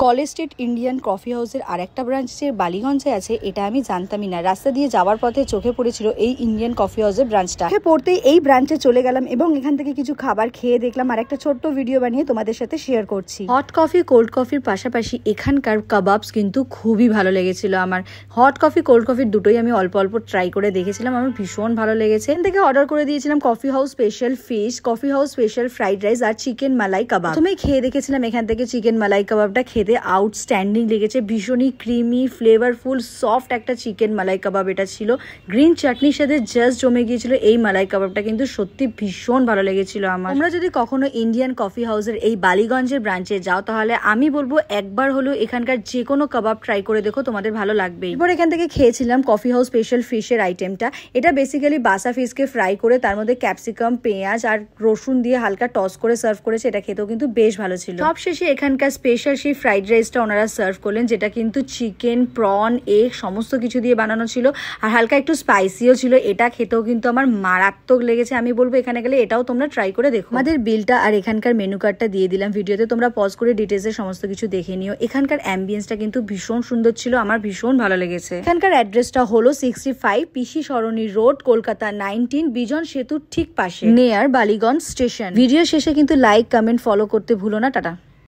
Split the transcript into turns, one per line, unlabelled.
College street Indian coffee হাউসের আরেকটা branch যে বালিগঞ্জে আছে এটা আমি জানতামই না। রাস্তা দিয়ে যাওয়ার পথে চোখে পড়েছিল এই ইন্ডিয়ান কফি হাউসের ব্রাঞ্চটা। পড়তেই এই ব্রাঞ্চে চলে গেলাম এবং এখান থেকে কিছু খাবার খেয়ে দেখলাম আর একটা ছোট্ট ভিডিও বানিয়ে তোমাদের সাথে শেয়ার করছি। হট কফি কোল্ড কফির পাশাপাশি এখানকার কাবাবস কিন্তু খুবই ভালো লেগেছিল আমার। হট কফি কোল্ড কফির দুটোই আমি অল্প অল্প ট্রাই করে দেখেছিলাম, আমার ভীষণ ভালো লেগেছে। এখান থেকে অর্ডার করে দিয়েছিলাম coffee house special fish, coffee house special fried rice আর চিকেন মালাই কাবাব। প্রথমে খেয়ে দেখেছিলাম এখান থেকে চিকেন মালাই কাবাবটা, খেতে আউটস্ট্যান্ডিং লেগেছে, ভীষণই ক্রিমি ফ্লেভারফুল সফট একটা চিকেন মালাই কাবাব এটা ছিল। গ্রিন চাটনির সাথে জাস্ট জমে গিয়েছিল এই মালাই কাবাবটা, কিন্তু সত্যি ভীষণ ভালো লেগেছিল আমার। তোমরা যদি কখনো ইন্ডিয়ান কফি হাউসের এই বালিগঞ্জের ব্রাঞ্চে যাও তাহলে আমি বলবো একবার হলেও এখানকার যে কোনো কাবাব ট্রাই করে দেখো, তোমাদের ভালো লাগবে। এরপর এখান থেকে খেয়েছিলাম কফি হাউস স্পেশাল ফিশের আইটেমটা। এটা বেসিক্যালি বাসা ফিশকে ফ্রাই করে তার মধ্যে ক্যাপসিকাম পেঁয়াজ আর রসুন দিয়ে হালকা টস করে সার্ভ করেছে, এটা খেতেও কিন্তু বেশ ভালো ছিল। সবশেষে এখানকার স্পেশাল সেই ফ্রাইড রাইসটা ওনারা সার্ভ করলেন, যেটা কিন্তু চিকেন প্রন এগ সমস্ত কিছু দিয়ে বানানো ছিল আর হালকা একটু স্পাইসিও ছিল। এটা খেতেও কিন্তু আমার মারাত্মক লেগেছে, আমি বলবো এখানে গেলে এটাও তোমরা ট্রাই করে দেখো। আমাদের বিলটা আর এখানকার মেনু কার্ডটা দিয়ে দিলাম ভিডিওতে, তোমরা পজ করে ডিটেলসে সমস্ত কিছু দেখে নিও। এখানকার অ্যাম্বিয়েন্সটা কিন্তু ভীষণ সুন্দর ছিল, আমার ভীষণ ভালো লেগেছে। এখানকার অ্যাড্রেসটা হলো 65 পিসি সরণি রোড, কলকাতা 19, বিজন সেতুর ঠিক পাশে, নিয়ার বালিগঞ্জ স্টেশন। ভিডিও শেষে কিন্তু লাইক কমেন্ট ফলো করতে ভুলো না। টাটা।